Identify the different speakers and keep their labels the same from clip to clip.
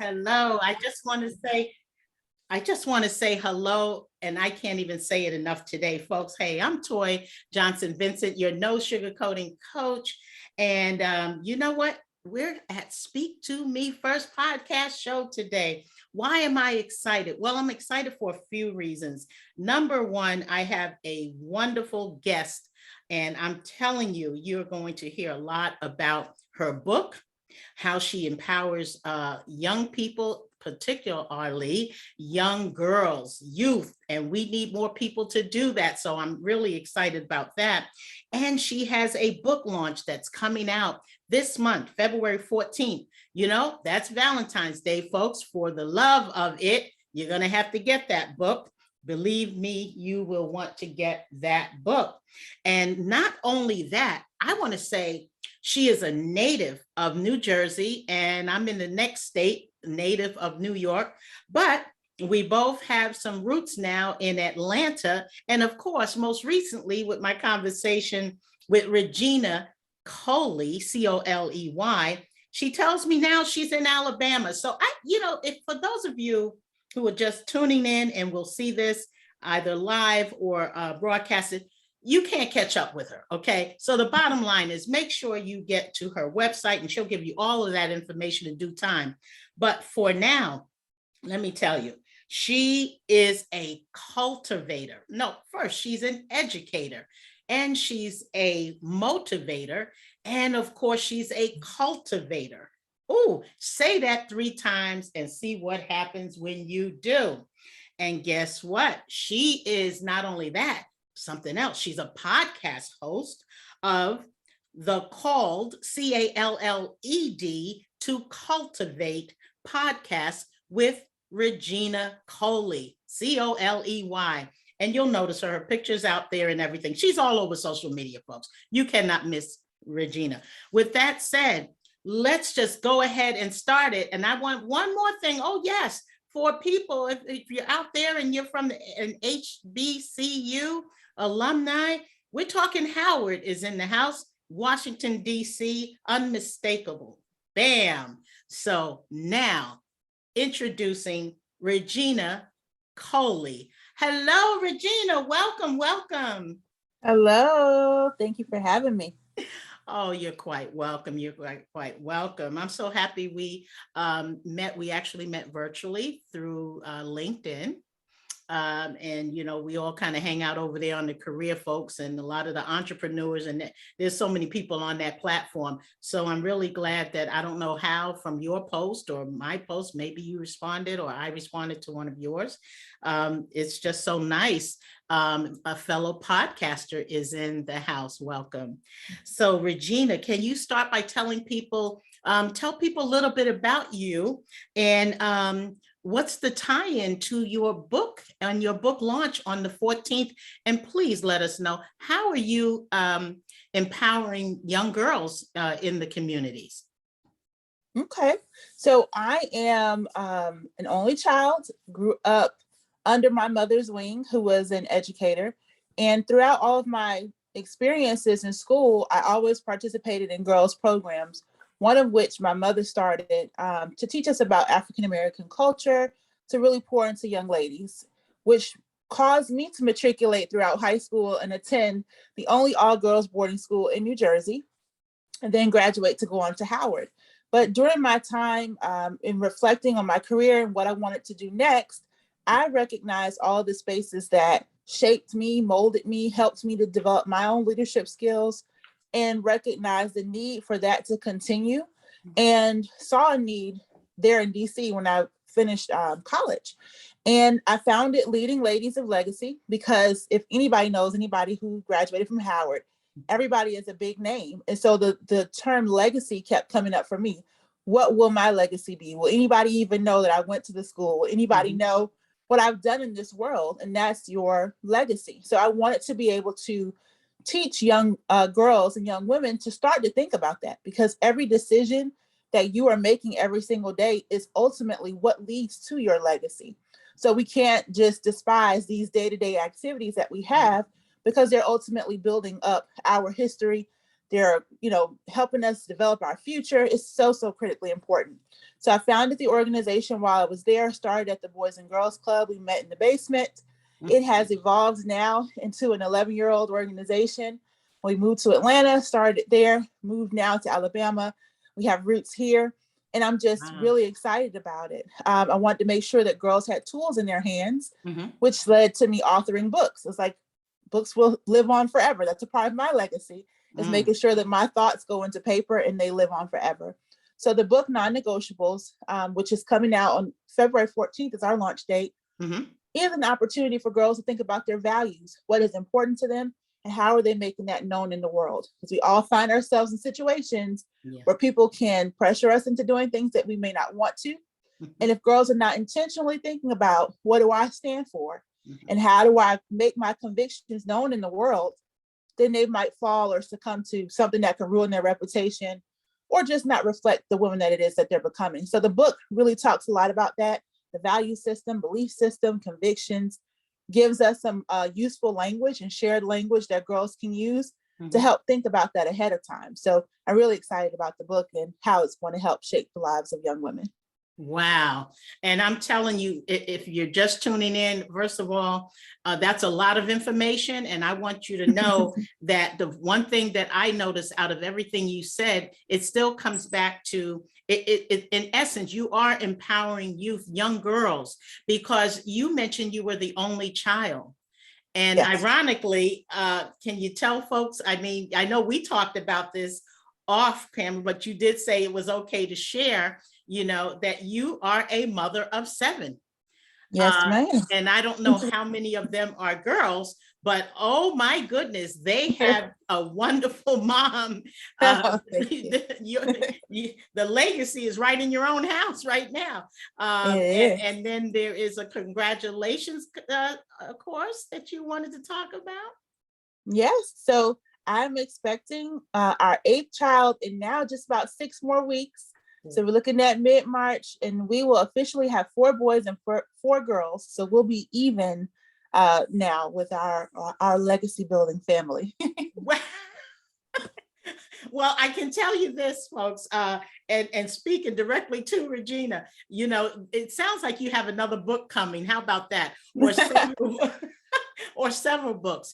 Speaker 1: Hello. I just want to say hello, and I can't even say it enough today, folks. Hey, I'm Toye Johnson-VINCENT, your no sugarcoating coach. And you know what? We're at Speak to Me First podcast show today. Why am I excited? Well, I'm excited for a few reasons. Number one, I have a wonderful guest, and I'm telling you, you're going to hear a lot about her book, how she empowers young people, particularly young girls, youth, and we need more people to do that. So I'm really excited about that. And she has a book launch that's coming out this month, February 14th. You know, that's Valentine's Day, folks. For the love of it, you're going to have to get that book. Believe me, you will want to get that book. And not only that, I want to say she is a native of New Jersey, and I'm in the next state, native of New York, but we both have some roots now in Atlanta. And of course, most recently with my conversation with Regina Coley, C-O-L-E-Y, she tells me now she's in Alabama. So if for those of you who are just tuning in and will see this either live or broadcasted, you can't catch up with her, okay? So the bottom line is make sure you get to her website and she'll give you all of that information in due time. But for now, let me tell you, she is a cultivator. No, first, she's an educator and she's a motivator. And of course, she's a cultivator. Oh, say that 3 times and see what happens when you do. And guess what? She is not only that, something else. She's a podcast host of the Called, C-A-L-L-E-D, to Cultivate podcast with Regina Coley, C-O-L-E-Y. And you'll notice her pictures out there and everything. She's all over social media, folks. You cannot miss Regina. With that said, let's just go ahead and start it. And I want one more thing. Oh, yes. For people, if you're out there and you're from an HBCU alumni, we're talking Howard is in the house, Washington, D.C., unmistakable. Bam. So now introducing Regina Coley. Hello, Regina. Welcome, welcome.
Speaker 2: Hello. Thank you for having me.
Speaker 1: Oh, you're quite welcome. You're quite welcome. I'm so happy we met. We actually met virtually through LinkedIn. And, we all kind of hang out over there on the career folks and a lot of the entrepreneurs, and there's so many people on that platform. So I'm really glad that I don't know how from your post or my post, maybe you responded or I responded to one of yours. It's just so nice. A fellow podcaster is in the house. Welcome. So Regina, can you start by telling people, tell people a little bit about you and what's the tie-in to your book and your book launch on the 14th? And please let us know, how are you empowering young girls in the communities?
Speaker 2: Okay. So I am an only child, grew up under my mother's wing, who was an educator. And throughout all of my experiences in school, I always participated in girls' programs, one of which my mother started to teach us about African-American culture, to really pour into young ladies, which caused me to matriculate throughout high school and attend the only all-girls boarding school in New Jersey, and then graduate to go on to Howard. But during my time in reflecting on my career and what I wanted to do next, I recognized all the spaces that shaped me, molded me, helped me to develop my own leadership skills, and recognized the need for that to continue, and saw a need there in DC when I finished college. And I found it Leading Ladies of Legacy, because if anybody knows anybody who graduated from Howard, everybody is a big name. And so the term legacy kept coming up for me. What will my legacy be? Will anybody even know that I went to the school? Will anybody know what I've done in this world? And that's your legacy. So I wanted to be able to teach young girls and young women to start to think about that, because every decision that you are making every single day is ultimately what leads to your legacy. So we can't just despise these day-to-day activities that we have, because they're ultimately building up our history, They're, helping us develop our future. It's so, so critically important. So I founded the organization while I was there, started at the Boys and Girls Club. We met in the basement. It has evolved now into an 11-year-old organization. We moved to Atlanta, started there, moved now to Alabama. We have roots here. And I'm just really excited about it. I wanted to make sure that girls had tools in their hands, which led to me authoring books. It's like books will live on forever. That's a part of my legacy, is making sure that my thoughts go into paper and they live on forever. So the book Non-Negotiables, which is coming out on February 14th is our launch date, is an opportunity for girls to think about their values, what is important to them, and how are they making that known in the world? Because we all find ourselves in situations where people can pressure us into doing things that we may not want to. And if girls are not intentionally thinking about what do I stand for and how do I make my convictions known in the world, then they might fall or succumb to something that can ruin their reputation or just not reflect the woman that it is that they're becoming. So the book really talks a lot about that, the value system, belief system, convictions, gives us some useful language and shared language that girls can use to help think about that ahead of time. So I'm really excited about the book and how it's going to help shape the lives of young women.
Speaker 1: Wow. And I'm telling you, if you're just tuning in, first of all, that's a lot of information. And I want you to know that the one thing that I noticed out of everything you said, it still comes back to in essence, you are empowering youth, young girls, because you mentioned you were the only child. And ironically, can you tell folks, I mean, I know we talked about this off camera, but you did say it was okay to share, that you are a mother of 7.
Speaker 2: Yes, ma'am.
Speaker 1: And I don't know how many of them are girls, but oh my goodness, they have a wonderful mom. The legacy is right in your own house right now. And then there is a congratulations course that you wanted to talk about.
Speaker 2: Yes, so I'm expecting our 8th child in now just about 6 more weeks. So we're looking at mid-March, and we will officially have 4 boys and 4 girls. So we'll be even now with our legacy building family.
Speaker 1: Well, I can tell you this, folks, and speaking directly to Regina, it sounds like you have another book coming. How about that? Or several books.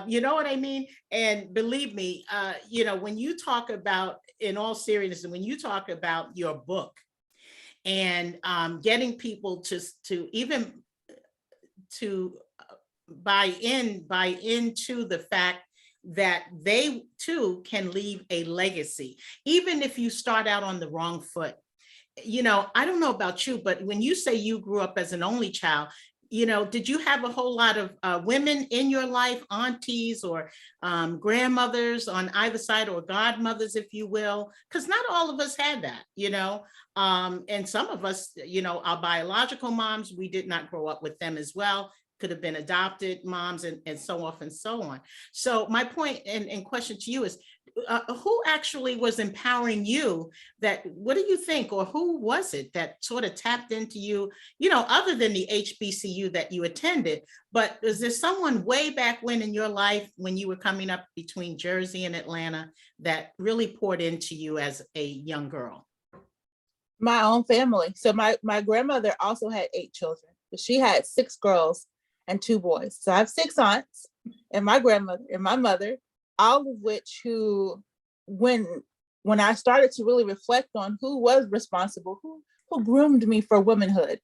Speaker 1: You know what I mean? And believe me, when you talk about, in all seriousness, when you talk about your book and getting people to even to buy into the fact that they too can leave a legacy, even if you start out on the wrong foot. I don't know about you, but when you say you grew up as an only child, did you have a whole lot of women in your life, aunties or grandmothers on either side, or godmothers, if you will? Because not all of us had that, and some of us, our biological moms, we did not grow up with them as well. Could have been adopted moms and so forth and so on. So my point and question to you is, who actually was empowering you? What do you think, or who was it that sort of tapped into you, other than the HBCU that you attended, but is there someone way back when in your life, when you were coming up between Jersey and Atlanta, that really poured into you as a young girl?
Speaker 2: My own family. So my grandmother also had 8 children, but she had 6 girls and 2 boys. So I have 6 aunts and my grandmother and my mother, all of which who, when I started to really reflect on who was responsible, who groomed me for womanhood,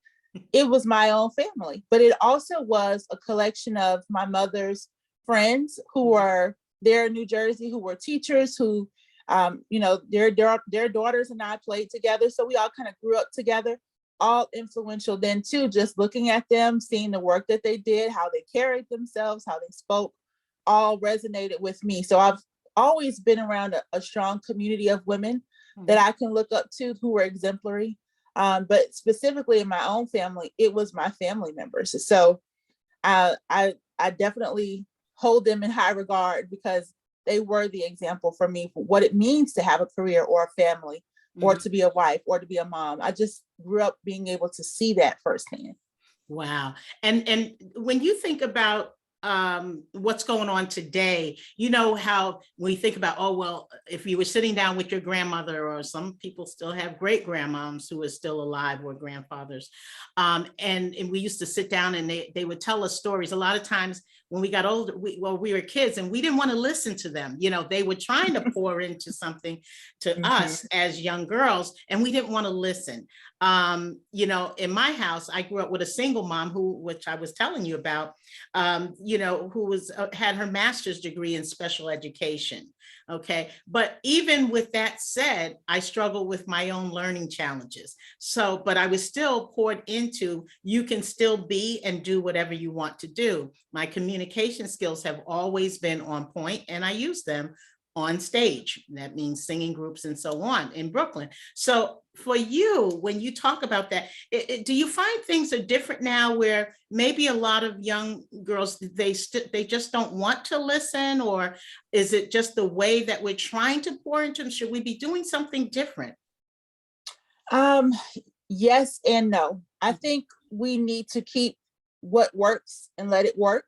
Speaker 2: it was my own family. But it also was a collection of my mother's friends who were there in New Jersey, who were teachers, who, their daughters and I played together. So we all kind of grew up together. All influential then too, just looking at them, seeing the work that they did, how they carried themselves, how they spoke, all resonated with me. So I've always been around a strong community of women that I can look up to who were exemplary. But specifically in my own family, it was my family members. So I definitely hold them in high regard because they were the example for me for what it means to have a career or a family, or to be a wife, or to be a mom. I just grew up being able to see that firsthand.
Speaker 1: Wow. And when you think about what's going on today. You know how we think about, oh, well, if you were sitting down with your grandmother, or some people still have great grandmoms who are still alive, or grandfathers. And we used to sit down and they would tell us stories. A lot of times when we got older, we were kids and we didn't want to listen to them. You know, they were trying to pour into something to us as young girls, and we didn't want to listen. You know, in my house, I grew up with a single mom which I was telling you about, you know, who had her master's degree in special education. Okay. But even with that said, I struggled with my own learning challenges. So, but I was still poured into, you can still be and do whatever you want to do. My communication skills have always been on point, and I use them on stage. That means singing groups and so on in Brooklyn. So for you, when you talk about that, do you find things are different now, where maybe a lot of young girls, they just don't want to listen? Or is it just the way that we're trying to pour into them? Should we be doing something different?
Speaker 2: Yes and no. I think we need to keep what works and let it work.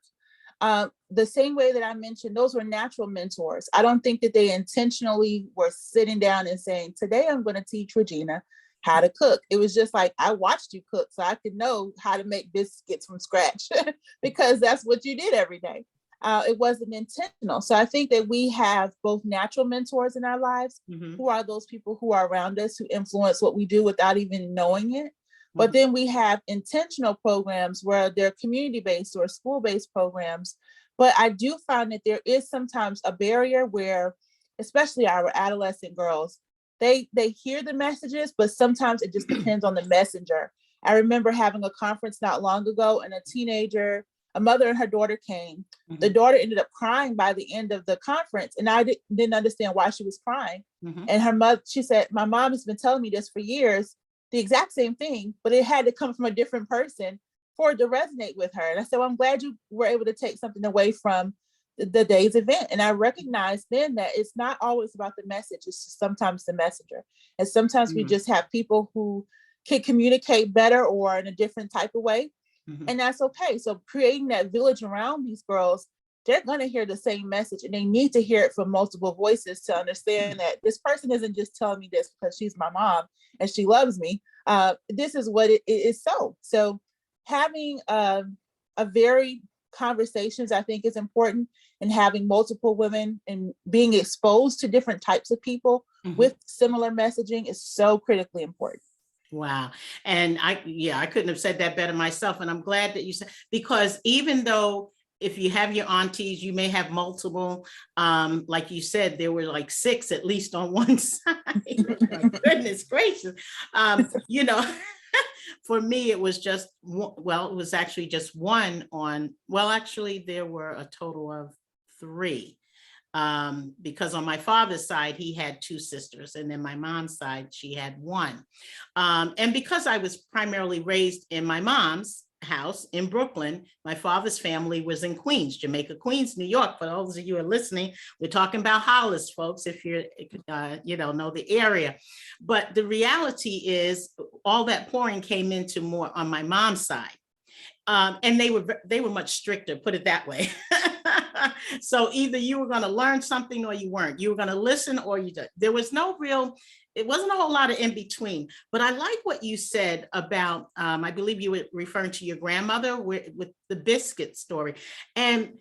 Speaker 2: The same way that I mentioned, those were natural mentors. I don't think that they intentionally were sitting down and saying, today I'm going to teach Regina how to cook. It was just like, I watched you cook, so I could know how to make biscuits from scratch because that's what you did every day. It wasn't intentional. So I think that we have both natural mentors in our lives, who are those people who are around us, who influence what we do without even knowing it. But then we have intentional programs where they're community-based or school-based programs. But I do find that there is sometimes a barrier where, especially our adolescent girls, they hear the messages, but sometimes it just depends on the messenger. I remember having a conference not long ago, and a mother and her daughter came. The daughter ended up crying by the end of the conference, and I didn't understand why she was crying. And her mother, she said, my mom has been telling me this for years, the exact same thing, but it had to come from a different person for it to resonate with her. And I said, well, I'm glad you were able to take something away from the day's event. And I recognized then that it's not always about the message, it's just sometimes the messenger. And sometimes we just have people who can communicate better or in a different type of way. And that's okay. So creating that village around these girls, they're going to hear the same message, and they need to hear it from multiple voices to understand that this person isn't just telling me this because she's my mom and she loves me. This is what it is. So having a varied conversations, I think, is important, and having multiple women and being exposed to different types of people with similar messaging is so critically important.
Speaker 1: Wow. And I couldn't have said that better myself. And I'm glad that you said, because even though if you have your aunties, you may have multiple, like you said, there were like 6 at least on one side. My goodness gracious. You know, for me, it was just, well, it was actually just one on, well, actually there were a total of 3. Because on my father's side, he had 2 sisters, and then my mom's side, she had 1. And because I was primarily raised in my mom's house in Brooklyn, my father's family was in Queens, Jamaica, Queens, New York. For those of you who are listening, we're talking about Hollis, folks, if you're, know the area. But the reality is all that pouring came into more on my mom's side. And they were much stricter, put it that way. So either you were going to learn something or you weren't. You were going to listen or you did. There was no real, it wasn't a whole lot of in between. But I like what you said about, I believe you were referring to your grandmother with the biscuit story. And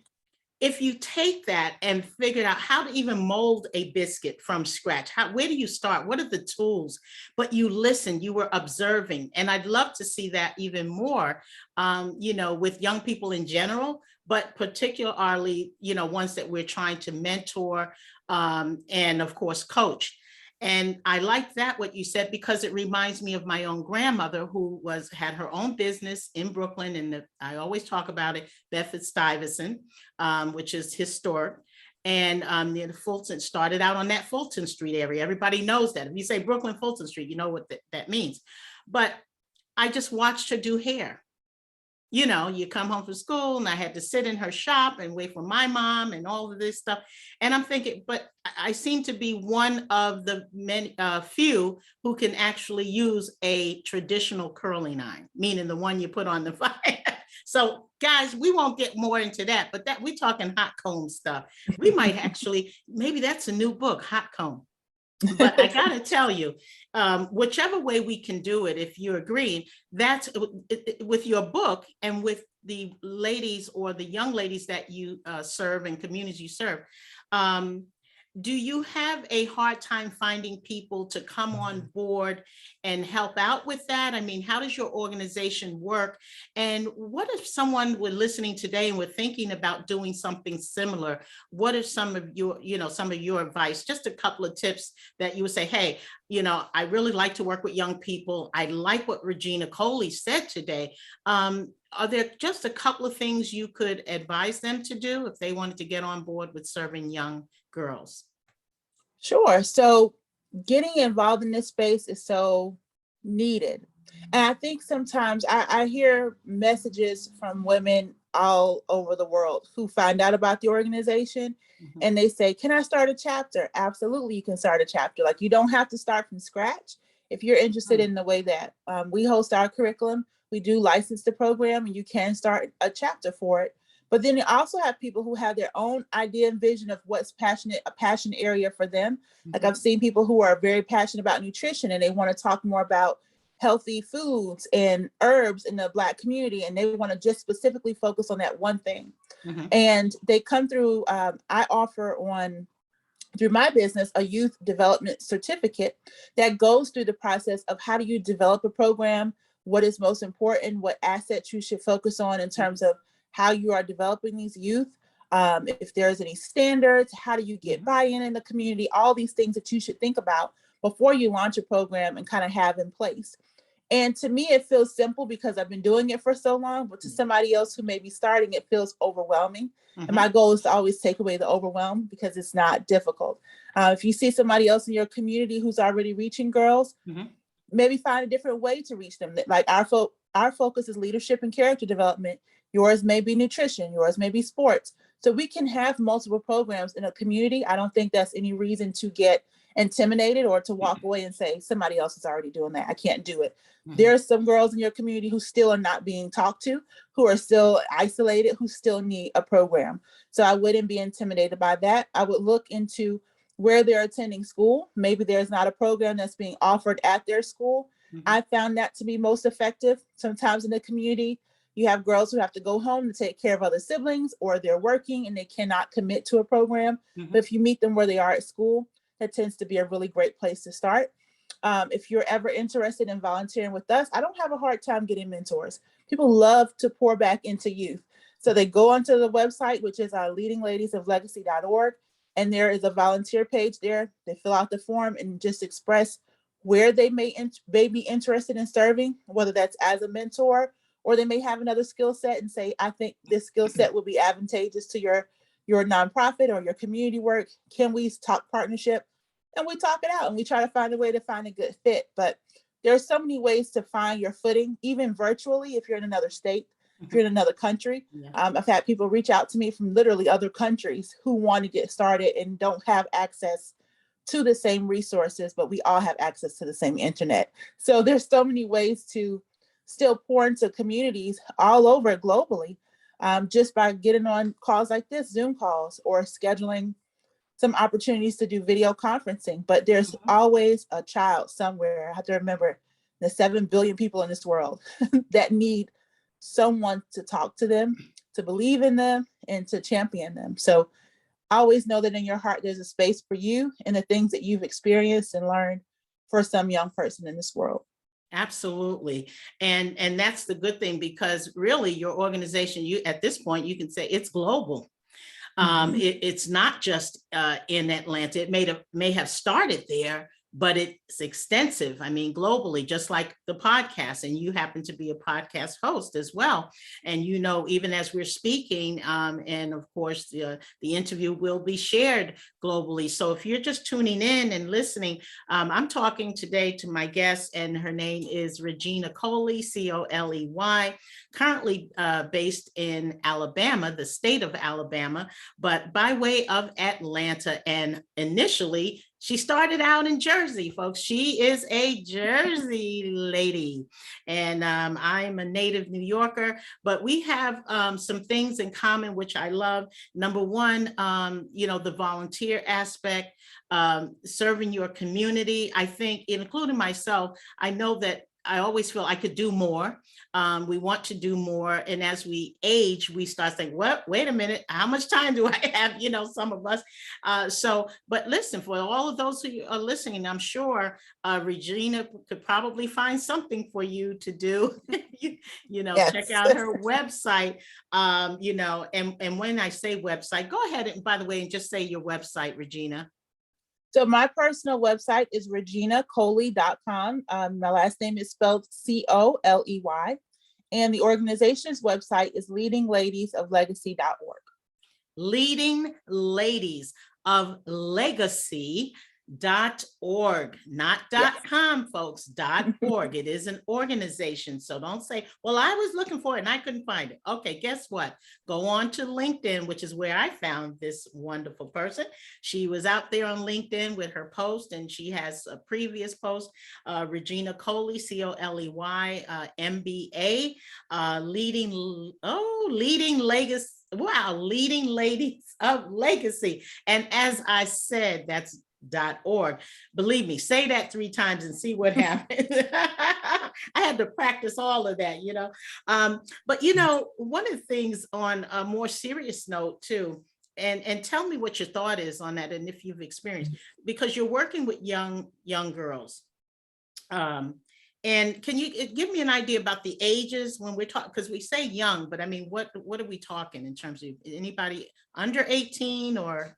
Speaker 1: if you take that and figure out how to even mold a biscuit from scratch, where do you start? What are the tools? But you listen, you were observing. And I'd love to see that even more, with young people in general, but particularly, ones that we're trying to mentor and of course, coach. And I like that, what you said, because it reminds me of my own grandmother who had her own business in Brooklyn. And I always talk about it, Bedford-Stuyvesant, which is historic. And the Fulton started out on that Fulton Street area. Everybody knows that. If you say Brooklyn, Fulton Street, you know what that means. But I just watched her do hair. You come home from school and I had to sit in her shop and wait for my mom and all of this stuff. And I'm thinking, but I seem to be one of the many few who can actually use a traditional curling iron, meaning the one you put on the fire. So guys, we won't get more into that, but that we're talking hot comb stuff. We might actually, maybe that's a new book, hot comb. But I gotta tell you, whichever way we can do it, if you agree, that's with your book and with the ladies or the young ladies that you serve and communities you serve. Do you have a hard time finding people to come on board and help out with that? I mean, how does your organization work? And what if someone were listening today and were thinking about doing something similar? What are some of your, some of your advice? Just a couple of tips that you would say, hey, I really like to work with young people. I like what Regina Coley said today. Are there just a couple of things you could advise them to do if they wanted to get on board with serving young girls?
Speaker 2: Sure. So getting involved in this space is so needed. And I think sometimes I hear messages from women all over the world who find out about the organization and they say, can I start a chapter? Absolutely, you can start a chapter. Like, you don't have to start from scratch. If you're interested in the way that we host our curriculum, we do license the program and you can start a chapter for it. But then you also have people who have their own idea and vision of what's a passion area for them. Like, I've seen people who are very passionate about nutrition and they want to talk more about healthy foods and herbs in the Black community. And they want to just specifically focus on that one thing. And they come through, I offer through my business, a youth development certificate that goes through the process of how do you develop a program, what is most important, what assets you should focus on in terms of how you are developing these youth, if there's any standards, how do you get buy-in in the community, all these things that you should think about before you launch a program and kind of have in place. And to me, it feels simple because I've been doing it for so long, but to somebody else who may be starting, it feels overwhelming. And my goal is to always take away the overwhelm because it's not difficult. If you see somebody else in your community who's already reaching girls, maybe find a different way to reach them. Like, our focus is leadership and character development. Yours may be nutrition, yours may be sports. So we can have multiple programs in a community. I don't think that's any reason to get intimidated or to walk away and say, somebody else is already doing that, I can't do it. There are some girls in your community who still are not being talked to, who are still isolated, who still need a program. So I wouldn't be intimidated by that. I would look into where they're attending school. Maybe there's not a program that's being offered at their school. I found that to be most effective. Sometimes in the community, you have girls who have to go home to take care of other siblings, or they're working and they cannot commit to a program. But if you meet them where they are at school, that tends to be a really great place to start. If you're ever interested in volunteering with us, I don't have a hard time getting mentors. People love to pour back into youth. So they go onto the website, which is leadingladiesoflegacy.org, and there is a volunteer page there. They fill out the form and just express where they may be interested in serving, whether that's as a mentor, or they may have another skill set and say, I think this skill set will be advantageous to your nonprofit or your community work. Can we talk partnership? And we talk it out and we try to find a way to find a good fit. But there are so many ways to find your footing, even virtually, if you're in another state, if you're in another country. I've had people reach out to me from literally other countries who want to get started and don't have access to the same resources, but we all have access to the same internet. So there's so many ways to still pour into communities all over globally, just by getting on calls like this, Zoom calls, or scheduling some opportunities to do video conferencing. But there's always a child somewhere. I have to remember the 7 billion people in this world that need someone to talk to them, to believe in them, and to champion them. So always know that in your heart, there's a space for you and the things that you've experienced and learned for some young person in this world.
Speaker 1: Absolutely. And that's the good thing, because really your organization, at this point, you can say it's global. It's not just in Atlanta. It may have started there, but it's extensive. I mean, globally, just like the podcast, and you happen to be a podcast host as well. And, even as we're speaking, and of course, the interview will be shared globally. So if you're just tuning in and listening, I'm talking today to my guest, and her name is Regina Coley, Coley, currently based in Alabama, the state of Alabama, but by way of Atlanta. And initially, She started out in Jersey, folks. She is a Jersey lady. And I'm a native New Yorker, but we have some things in common, which I love. Number one, the volunteer aspect, serving your community. I think, including myself, I know that I always feel I could do more. We want to do more. And as we age, we start thinking, well, wait a minute, how much time do I have? Some of us. But listen, for all of those who are listening, I'm sure Regina could probably find something for you to do.
Speaker 2: Yes.
Speaker 1: Check out her website. And when I say website, go ahead and, by the way, and just say your website, Regina.
Speaker 2: So my personal website is reginacoley.com. My last name is spelled Coley. And the organization's website is leadingladiesoflegacy.org.
Speaker 1: Leading Ladies of Legacy.org, not .com, folks, .org. It is an organization. So don't say, well, I was looking for it and I couldn't find it. Okay, guess what? Go on to LinkedIn, which is where I found this wonderful person. She was out there on LinkedIn with her post, and she has a previous post, Regina Coley, Coley, MBA, leading legacy. Wow, Leading Ladies of Legacy. And as I said, that's .org. Believe me, say that 3 times and see what happens. I had to practice all of that, But, one of the things on a more serious note too, and tell me what your thought is on that and if you've experienced, because you're working with young girls. And can you give me an idea about the ages when we're talking, because we say young, but I mean, what are we talking in terms of anybody under 18 or?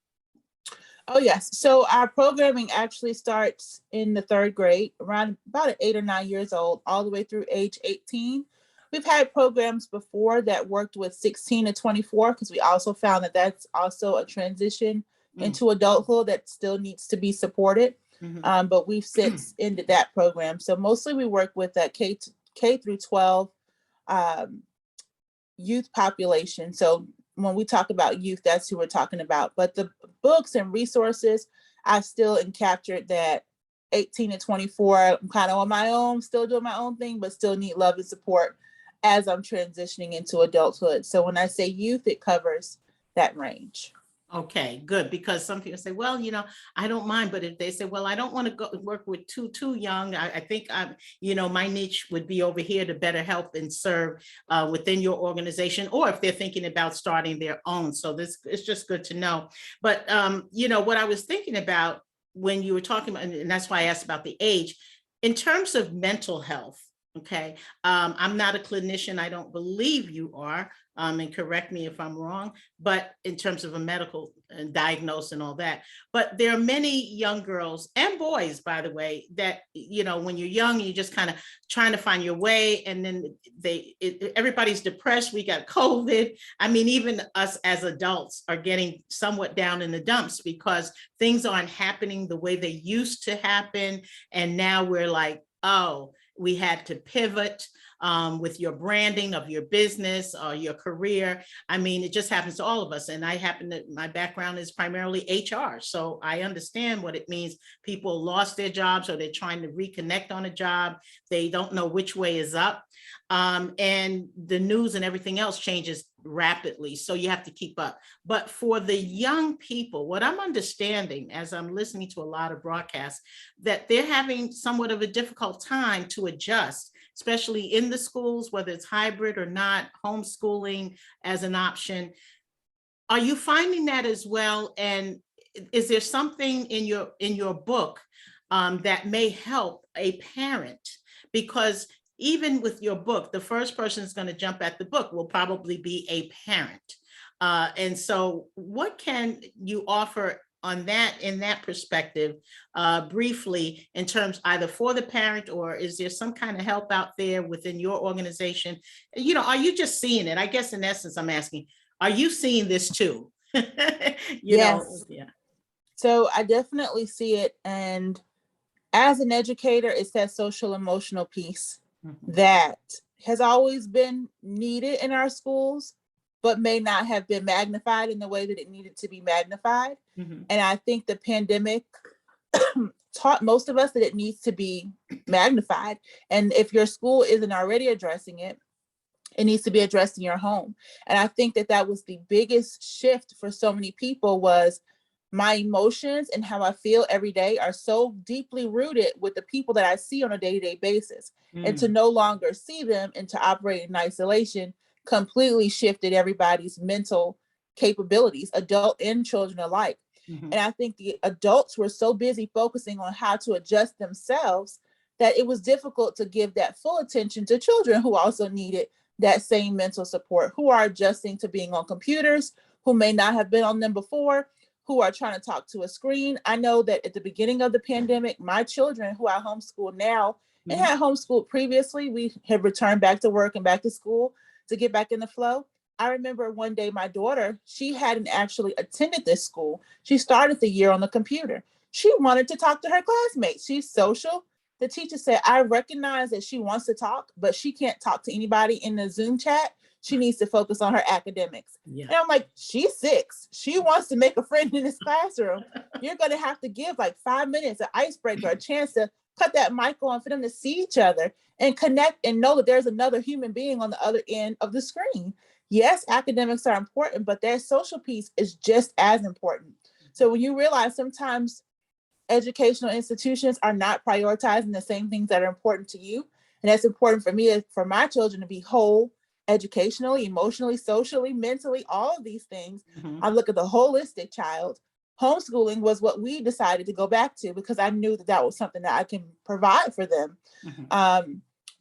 Speaker 2: Oh, yes. So our programming actually starts in the 3rd grade, around about 8 or 9 years old, all the way through age 18. We've had programs before that worked with 16 to 24, because we also found that that's also a transition into adulthood that still needs to be supported. But we've since ended that program. So mostly we work with that K through 12 youth population. So when we talk about youth, that's who we're talking about. But the books and resources, I still captured that 18 to 24. I'm kind of on my own, still doing my own thing, but still need love and support as I'm transitioning into adulthood. So when I say youth, it covers that range.
Speaker 1: Okay, good. Because some people say, well, I don't mind. But if they say, well, I don't want to go work with too young, I think my niche would be over here to better help and serve within your organization, or if they're thinking about starting their own. So this is just good to know. But, what I was thinking about when you were talking about, and that's why I asked about the age, in terms of mental health. Okay. I'm not a clinician. I don't believe you are. And correct me if I'm wrong, but in terms of a medical diagnosis and all that. But there are many young girls and boys, by the way, that, when you're young, you're just kind of trying to find your way. And then everybody's depressed. We got COVID. I mean, even us as adults are getting somewhat down in the dumps because things aren't happening the way they used to happen. And now we're like, oh, we had to pivot with your branding of your business or your career. I mean, it just happens to all of us. And my background is primarily HR. So I understand what it means. People lost their jobs or they're trying to reconnect on a job. They don't know which way is up. And the news and everything else changes rapidly. So you have to keep up. But for the young people, what I'm understanding as I'm listening to a lot of broadcasts, that they're having somewhat of a difficult time to adjust, especially in the schools, whether it's hybrid or not, homeschooling as an option. Are you finding that as well? And is there something in your book that may help a parent? Because even with your book, the first person is going to jump at the book will probably be a parent. And so what can you offer on that, in that perspective, briefly, in terms either for the parent, or is there some kind of help out there within your organization? Are you just seeing it? I guess in essence, I'm asking, are you seeing this too?
Speaker 2: Yes.
Speaker 1: Yeah.
Speaker 2: So I definitely see it. And as an educator, it's that social emotional piece that has always been needed in our schools, but may not have been magnified in the way that it needed to be magnified. And I think the pandemic taught most of us that it needs to be magnified. And if your school isn't already addressing it, it needs to be addressed in your home. And I think that that was the biggest shift for so many people, was my emotions and how I feel every day are so deeply rooted with the people that I see on a day-to-day basis. And to no longer see them and to operate in isolation completely shifted everybody's mental capabilities, adult and children alike. And I think the adults were so busy focusing on how to adjust themselves that it was difficult to give that full attention to children who also needed that same mental support, who are adjusting to being on computers, who may not have been on them before, who are trying to talk to a screen. I know that at the beginning of the pandemic, my children who I homeschool now and had homeschooled previously, we have returned back to work and back to school to get back in the flow. I remember one day my daughter, she hadn't actually attended this school. She started the year on the computer. She wanted to talk to her classmates. She's social. The teacher said, I recognize that she wants to talk, but she can't talk to anybody in the Zoom chat. She needs to focus on her academics. Yeah. And I'm like, she's 6. She wants to make a friend in this classroom. You're going to have to give like 5 minutes, an icebreaker, a chance to cut that mic on for them to see each other and connect and know that there's another human being on the other end of the screen. Yes, academics are important, but their social piece is just as important. So when you realize sometimes educational institutions are not prioritizing the same things that are important to you, and that's important for me, for my children to be whole, educationally, emotionally, socially, mentally, all of these things. I look at the holistic child. Homeschooling was what we decided to go back to because I knew that that was something that I can provide for them.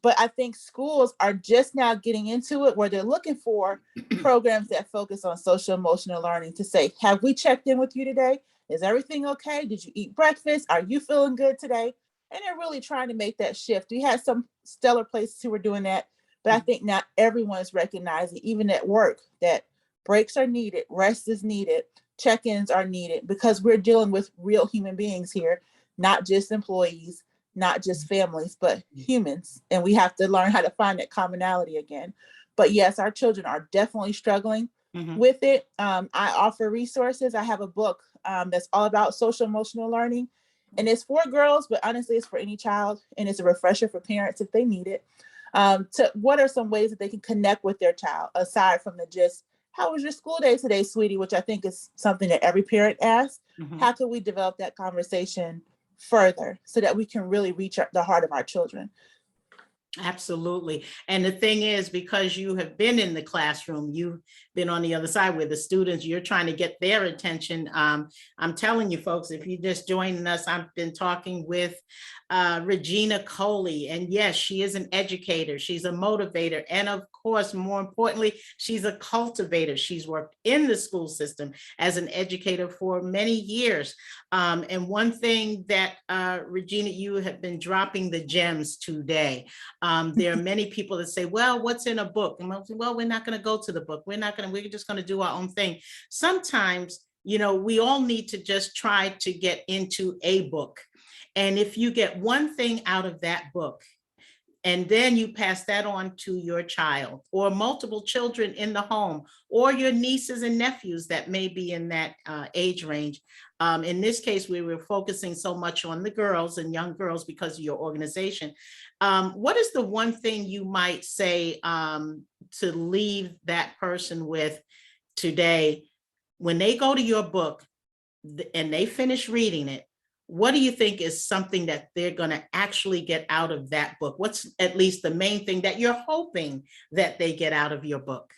Speaker 2: But I think schools are just now getting into it where they're looking for programs that focus on social emotional learning to say, have we checked in with you today? Is everything okay? Did you eat breakfast? Are you feeling good today? And they're really trying to make that shift. We had some stellar places who were doing that, but I think not everyone is recognizing, even at work, that breaks are needed, rest is needed, check-ins are needed, because we're dealing with real human beings here, not just employees, not just families, but humans. And we have to learn how to find that commonality again. But yes, our children are definitely struggling with it. I offer resources. I have a book that's all about social emotional learning. And it's for girls, but honestly, it's for any child. And it's a refresher for parents if they need it. To what are some ways that they can connect with their child, aside from the just, how was your school day today, sweetie? Which I think is something that every parent asks. How can we develop that conversation further so that we can really reach the heart of our children?
Speaker 1: Absolutely. And the thing is, because you have been in the classroom, you've been on the other side with the students, you're trying to get their attention. I'm telling you folks, if you're just joining us, I've been talking with Regina Coley. And yes, she is an educator. She's a motivator. And of course, more importantly, she's a cultivator. She's worked in the school system as an educator for many years. And one thing that, Regina, you have been dropping the gems today. There are many people that say, well, what's in a book? And I'll say, well, we're not going to go to the book. We're just going to do our own thing. Sometimes, you know, we all need to just try to get into a book. And if you get one thing out of that book, and then you pass that on to your child or multiple children in the home or your nieces and nephews that may be in that age range. In this case, we were focusing so much on the girls and young girls because of your organization. What is the one thing you might say to leave that person with today when they go to your book and they finish reading it? What do you think is something that they're going to actually get out of that book? What's at least the main thing that you're hoping that they get out of your book?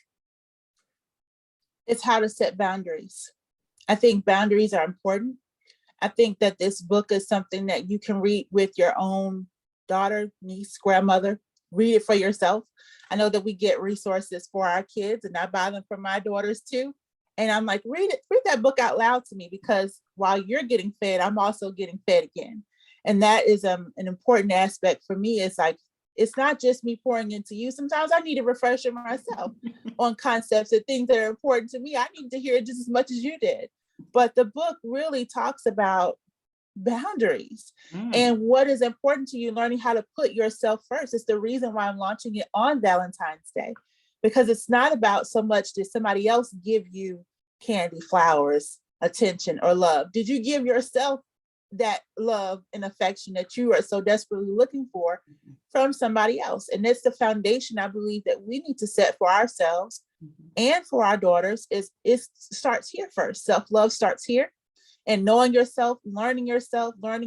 Speaker 2: It's how to set boundaries. I think boundaries are important. I think that this book is something that you can read with your own daughter, niece, grandmother. Read it for yourself. I know that we get resources for our kids, and I buy them for my daughters too. And I'm like, read that book out loud to me, because while you're getting fed, I'm also getting fed again. And that is an important aspect for me. It's like, it's not just me pouring into you. Sometimes I need a refresher myself on concepts and things that are important to me. I need to hear it just as much as you did. But the book really talks about boundaries and what is important to you, learning how to put yourself first. It's the reason why I'm launching it on Valentine's Day, because it's not about so much did somebody else give you candy, flowers, attention, or love. Did you give yourself that love and affection that you are so desperately looking for from somebody else. And it's the foundation I believe that we need to set for ourselves and for our daughters. It starts here first. Self-love starts here, and knowing yourself, learning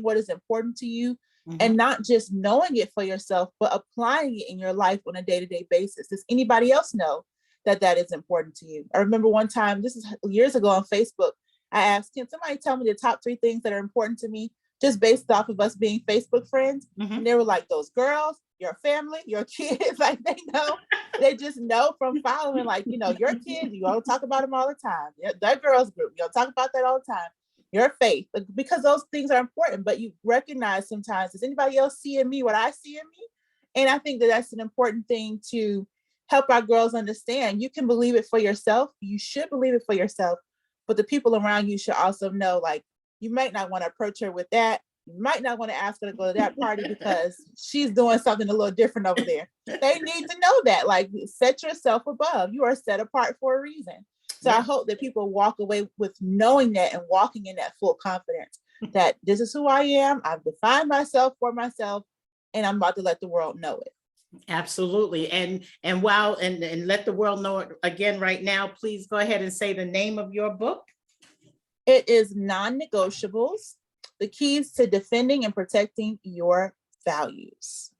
Speaker 2: what is important to you, and not just knowing it for yourself, but applying it in your life on a day-to-day basis. Does anybody else know that that is important to you? I remember one time, this is years ago on Facebook, I asked, can somebody tell me the top 3 things that are important to me, just based off of us being Facebook friends? And they were like, those girls, your family, your kids, like they know, they just know from following, like, you know, your kids, you all talk about them all the time. That girls group, you'll talk about that all the time. Your faith, because those things are important, but you recognize sometimes, does anybody else see in me what I see in me? And I think that that's an important thing to help our girls understand. You can believe it for yourself. You should believe it for yourself, but the people around you should also know, like, you might not want to approach her with that. You might not want to ask her to go to that party because she's doing something a little different over there. They need to know that, like, set yourself above. You are set apart for a reason. So I hope that people walk away with knowing that and walking in that full confidence that this is who I am. I've defined myself for myself, and I'm about to let the world know it.
Speaker 1: Absolutely. And wow, and let the world know it again right now. Please go ahead and say the name of your book.
Speaker 2: It is Non-Negotiables, the keys to defending and protecting your values.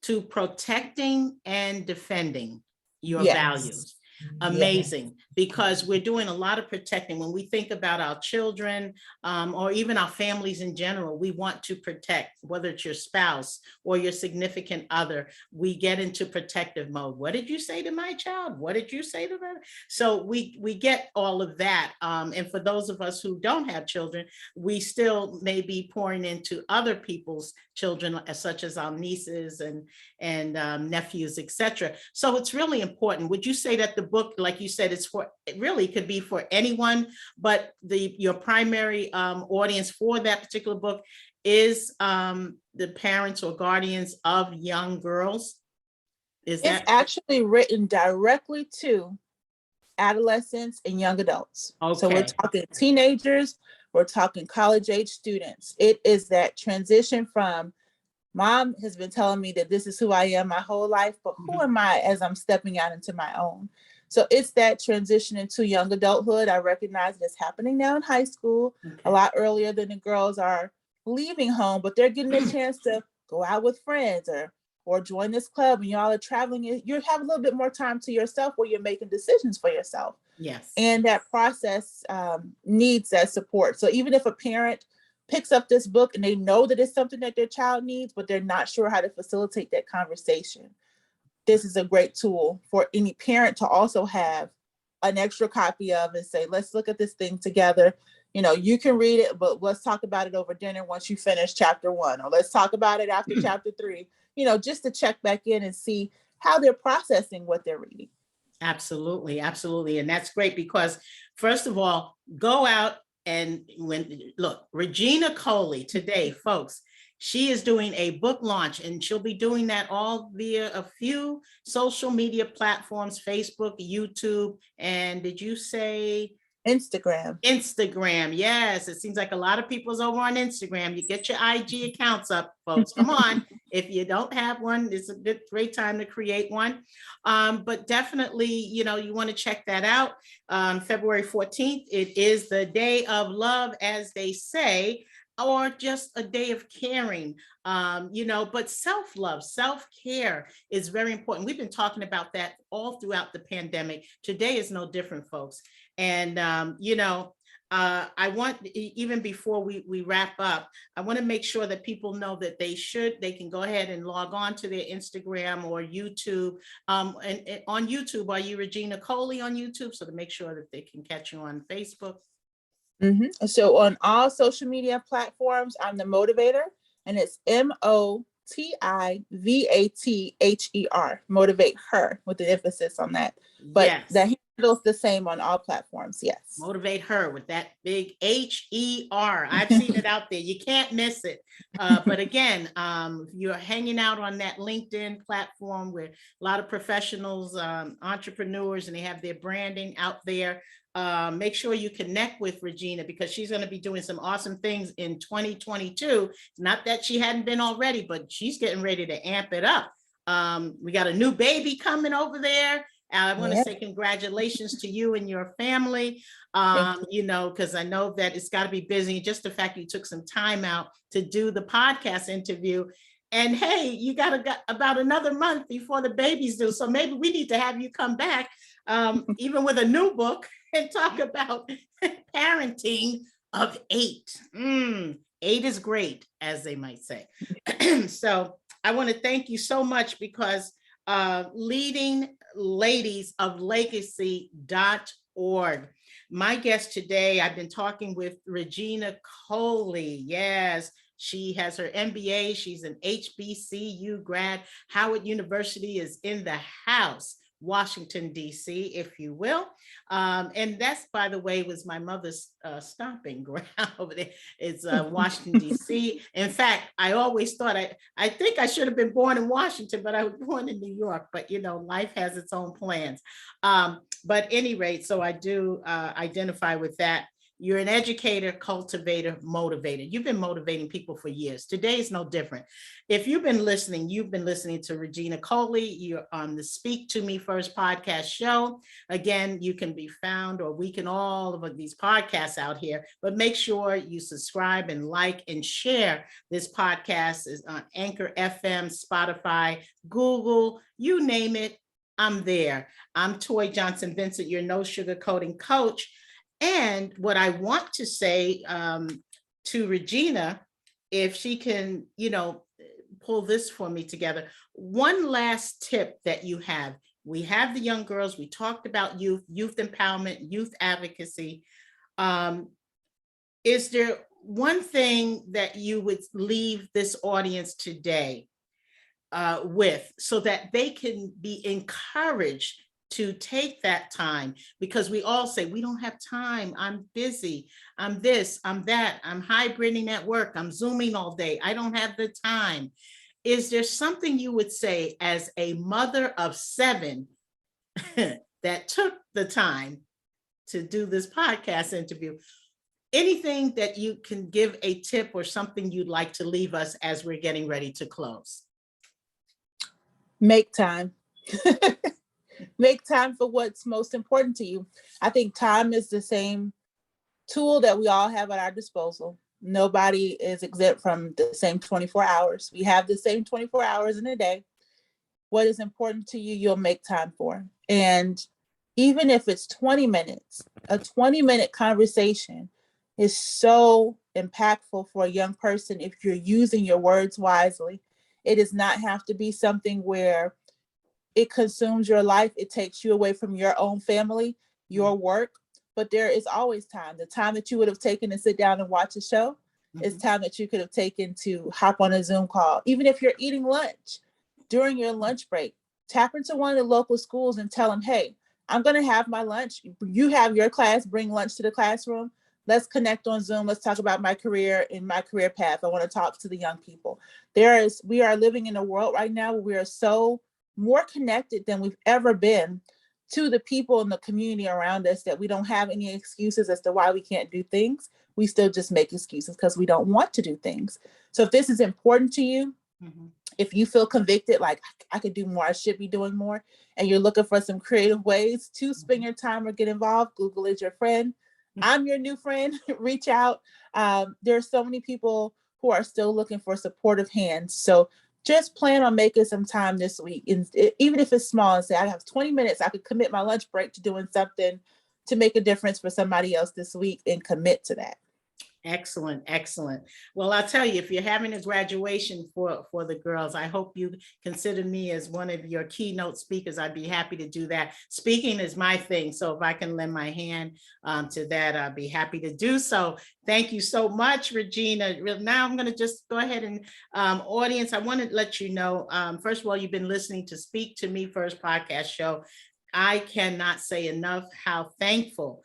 Speaker 1: To protecting and defending your values. Amazing. Because we're doing a lot of protecting. When we think about our children, or even our families in general, we want to protect, whether it's your spouse or your significant other. We get into protective mode. What did you say to my child? What did you say to them? So we get all of that. And for those of us who don't have children, we still may be pouring into other people's children, such as our nieces and nephews, etc. So it's really important. Would you say that the book, like you said, it really could be for anyone, but your primary audience for that particular book is the parents or guardians of young girls? It's
Speaker 2: actually written directly to adolescents and young adults. Okay. So we're talking teenagers, we're talking college age students. It is that transition from mom has been telling me that this is who I am my whole life, but who am I as I'm stepping out into my own? So it's that transition into young adulthood. I recognize it's happening now in high school, a lot earlier than the girls are leaving home, but they're getting a chance to go out with friends or join this club, and y'all are traveling. You have a little bit more time to yourself where you're making decisions for yourself. Yes. And that process needs that support. So even if a parent picks up this book and they know that it's something that their child needs, but they're not sure how to facilitate that conversation, this is a great tool for any parent to also have an extra copy of and say, let's look at this thing together. You know, you can read it, but let's talk about it over dinner once you finish chapter 1, or let's talk about it after chapter 3, you know, just to check back in and see how they're processing what they're reading. Absolutely. Absolutely. And that's great because, first of all, go out and look, Regina Coley today, folks, she is doing a book launch, and she'll be doing that all via a few social media platforms, Facebook, YouTube, and did you say Instagram? Instagram, yes. It seems like a lot of people's over on Instagram. You get your IG accounts up, folks. Come on. If you don't have one, it's a great time to create one. But definitely, you know, you want to check that out. February 14th, it is the day of love, as they say, or just a day of caring, you know, but self-love, self-care is very important. We've been talking about that all throughout the pandemic. Today is no different, folks. And, you know, I want, even before we wrap up, I want to make sure that people know that they can go ahead and log on to their Instagram or YouTube. And on YouTube, are you Regina Coley on YouTube? So to make sure that they can catch you on Facebook. So on all social media platforms, I'm the motivator, and it's MOTIVATHER, motivate her, with the emphasis on that. But the handle's the same on all platforms. Yes. Motivate her with that big HER. I've seen it out there. You can't miss it. But again, you're hanging out on that LinkedIn platform where a lot of professionals, entrepreneurs, and they have their branding out there.
Speaker 1: make sure you connect with Regina, because she's going to be doing some awesome things in 2022. Not that she hadn't been already, but she's getting ready to amp it up. We got a new baby coming over there. I want to say congratulations to you and your family, you know, because I know that it's got to be busy. Just the fact you took some time out to do the podcast interview. And hey, you got about another month before the baby's due. So maybe we need to have you come back, even with a new book, and talk about parenting of 8. 8 is great, as they might say. So I want to thank you so much, because leading ladies of legacy.org. My guest today, I've been talking with Regina Coley. Yes, she has her MBA. She's an HBCU grad. Howard University is in the house. Washington, D.C., if you will. And that's, by the way, was my mother's stomping ground over there. It's Washington, D.C. In fact, I always thought, I think I should have been born in Washington, but I was born in New York. But, you know, life has its own plans. But at any rate, so I do identify with that. You're an educator, cultivator, motivator. You've been motivating people for years. Today is no different. If you've been listening, you've been listening to Regina Coley. You're on the Speak to Me First podcast show. Again, you can be found, or we can all of these podcasts out here, but make sure you subscribe and like and share. This podcast is on Anchor FM, Spotify, Google, you name it, I'm there. I'm Toye Johnson-Vincent, your no sugarcoating coach. And what I want to say to Regina, if she can, you know, pull this for me together. One last tip that you have. We have the young girls. We talked about youth empowerment, youth advocacy. Is there one thing that you would leave this audience today with, so that they can be encouraged to take that time? Because we all say, we don't have time, I'm busy, I'm this, I'm that, I'm hybriding at work, I'm Zooming all day, I don't have the time. Is there something you would say as a mother of 7 that took the time to do this podcast interview? Anything that you can give a tip or something you'd like to leave us as we're getting ready to close?
Speaker 2: Make time. Make time for what's most important to you. I think time is the same tool that we all have at our disposal. Nobody is exempt from the same 24 hours. We have the same 24 hours in a day. What is important to you, you'll make time for. And even if it's 20 minutes, a 20-minute conversation is so impactful for a young person if you're using your words wisely. It does not have to be something where it consumes your life. It takes you away from your own family, your work, but there is always time. The time that you would have taken to sit down and watch a show is time that you could have taken to hop on a Zoom call. Even if you're eating lunch, during your lunch break, tap into one of the local schools and tell them, hey, I'm going to have my lunch. You have your class, bring lunch to the classroom. Let's connect on Zoom. Let's talk about my career and my career path. I want to talk to the young people. We are living in a world right now where we are so more connected than we've ever been to the people in the community around us, that we don't have any excuses as to why we can't do things. We still just make excuses because we don't want to do things. So if this is important to you, if you feel convicted, like I could do more, I should be doing more, and you're looking for some creative ways to spend your time or get involved, Google is your friend. I'm your new friend. Reach out. There are so many people who are still looking for supportive hands. So just plan on making some time this week. And even if it's small, and say, I have 20 minutes, I could commit my lunch break to doing something to make a difference for somebody else this week, and commit to that.
Speaker 1: Excellent, excellent. Well, I'll tell you, if you're having a graduation for the girls, I hope you consider me as one of your keynote speakers. I'd be happy to do that. Speaking is my thing, so if I can lend my hand to that, I'd be happy to do so. Thank you so much, Regina. Now I'm going to just go ahead and audience, I want to let you know, first of all, you've been listening to Speak to Me First podcast show. I cannot say enough how thankful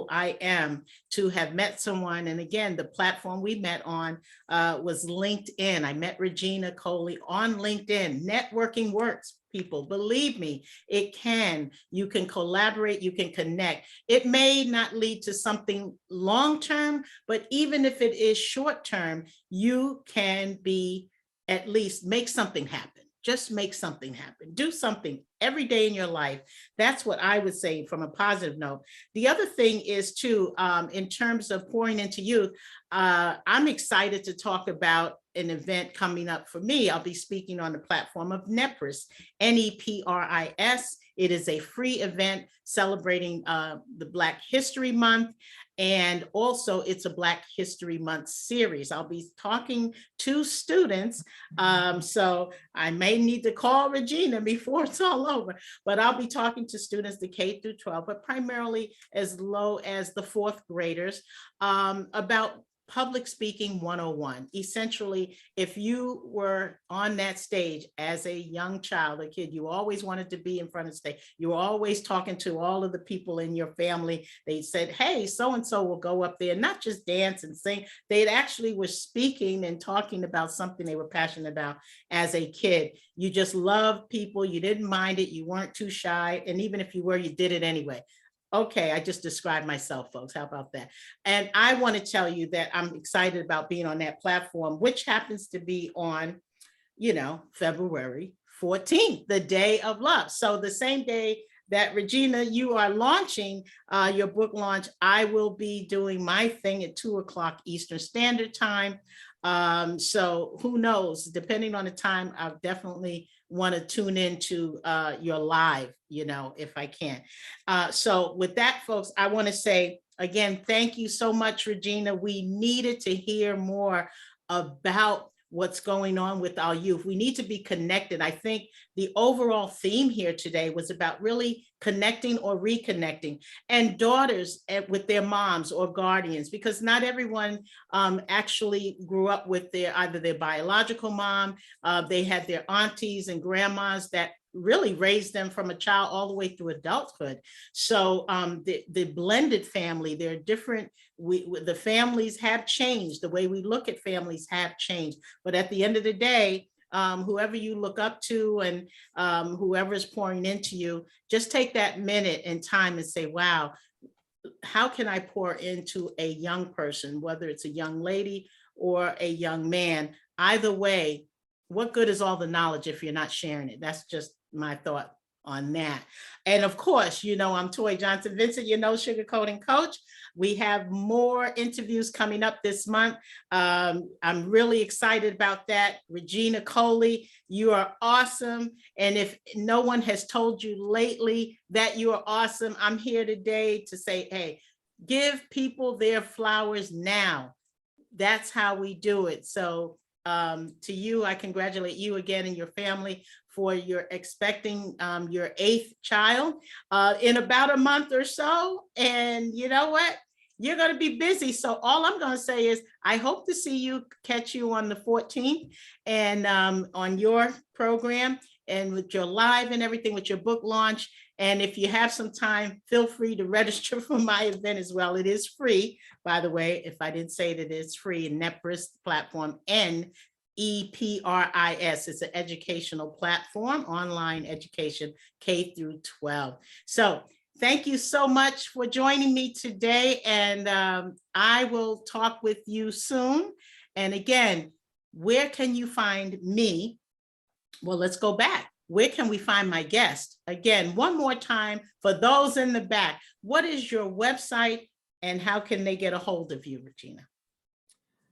Speaker 1: I am to have met someone. And again, the platform we met on was LinkedIn. I met Regina Coley on LinkedIn. Networking works. people. Believe me, it can. You can collaborate, you can connect. It may not lead to something long-term, but even if it is short-term, you can be, at least make something happen. Just make something happen. Do something every day in your life. That's what I would say from a positive note. The other thing is too, in terms of pouring into youth, I'm excited to talk about an event coming up for me. I'll be speaking on the platform of NEPRIS, NEPRIS. It is a free event celebrating the Black History Month. And also it's a Black History Month series. I'll be talking to students. So I may need to call Regina before it's all over, but I'll be talking to students, the K through 12, but primarily as low as the 4th graders, about Public Speaking 101. Essentially, if you were on that stage as a young child, a kid, you always wanted to be in front of the stage. You were always talking to all of the people in your family. They said, hey, so-and-so will go up there, not just dance and sing. They actually were speaking and talking about something they were passionate about as a kid. You just loved people. You didn't mind it. You weren't too shy. And even if you were, you did it anyway. Okay, I just described myself, folks. How about that? And I want to tell you that I'm excited about being on that platform, which happens to be on, February 14th, the Day of Love. So the same day that, Regina, you are launching your book launch, I will be doing my thing at 2:00 Eastern Standard Time. So who knows, depending on the time, I'll definitely want to tune into your live, if I can. So with that, folks, I want to say again, thank you so much, Regina. We needed to hear more about what's going on with our youth. We need to be connected. I think the overall theme here today was about really connecting or reconnecting, and daughters with their moms or guardians, because not everyone actually grew up with either their biological mom. They had their aunties and grandmas that really raised them from a child all the way through adulthood. So the blended family, they're different. The families have changed. The way we look at families have changed. But at the end of the day, whoever you look up to and whoever is pouring into you, just take that minute and time and say, wow, how can I pour into a young person, whether it's a young lady or a young man? Either way, what good is all the knowledge if you're not sharing it? That's just my thought on that. And of course, I'm Toye Johnson-Vincent, sugarcoating coach. We have more interviews coming up this month. I'm really excited about that. Regina Coley, you are awesome. And if no one has told you lately that you are awesome, I'm here today to say, hey, give people their flowers now. That's how we do it. So to you, I congratulate you again and your family for your expecting your 8th child in about a month or so. And you know what? You're going to be busy. So all I'm going to say is I hope to catch you on the 14th and on your program and with your live and everything with your book launch. And if you have some time, feel free to register for my event as well. It is free, by the way, if I didn't say that it's free. In NEPRIS platform, NEPRIS. It's an educational platform, online education, K through 12. So thank you so much for joining me today. And I will talk with you soon. And again, where can you find me? Well, let's go back. Where can we find my guest? Again, one more time for those in the back. What is your website and how can they get a hold of you, Regina?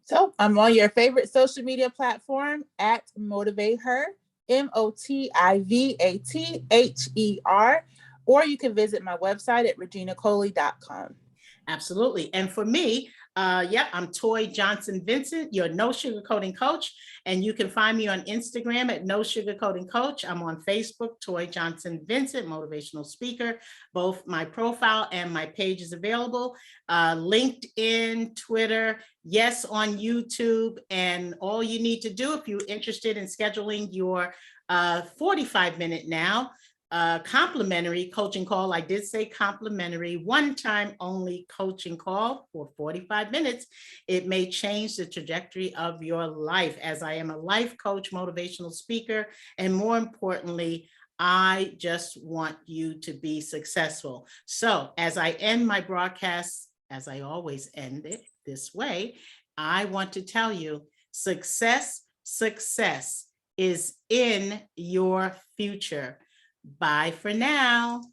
Speaker 2: So I'm on your favorite social media platform at Motivate Her, MOTIVATHER, or you can visit my website at reginacoley.com.
Speaker 1: Absolutely. And for me, I'm Toye Johnson-Vincent, your No Sugarcoating Coach. And you can find me on Instagram at No Sugarcoating Coach. I'm on Facebook, Toye Johnson-Vincent, motivational speaker. Both my profile and my page is available. LinkedIn, Twitter, yes, on YouTube. And all you need to do if you're interested in scheduling your 45-minute now, complimentary coaching call. I did say complimentary, one-time only coaching call for 45 minutes. It may change the trajectory of your life, as I am a life coach, motivational speaker, and more importantly, I just want you to be successful. So as I end my broadcast, as I always end it this way, I want to tell you, success is in your future. Bye for now.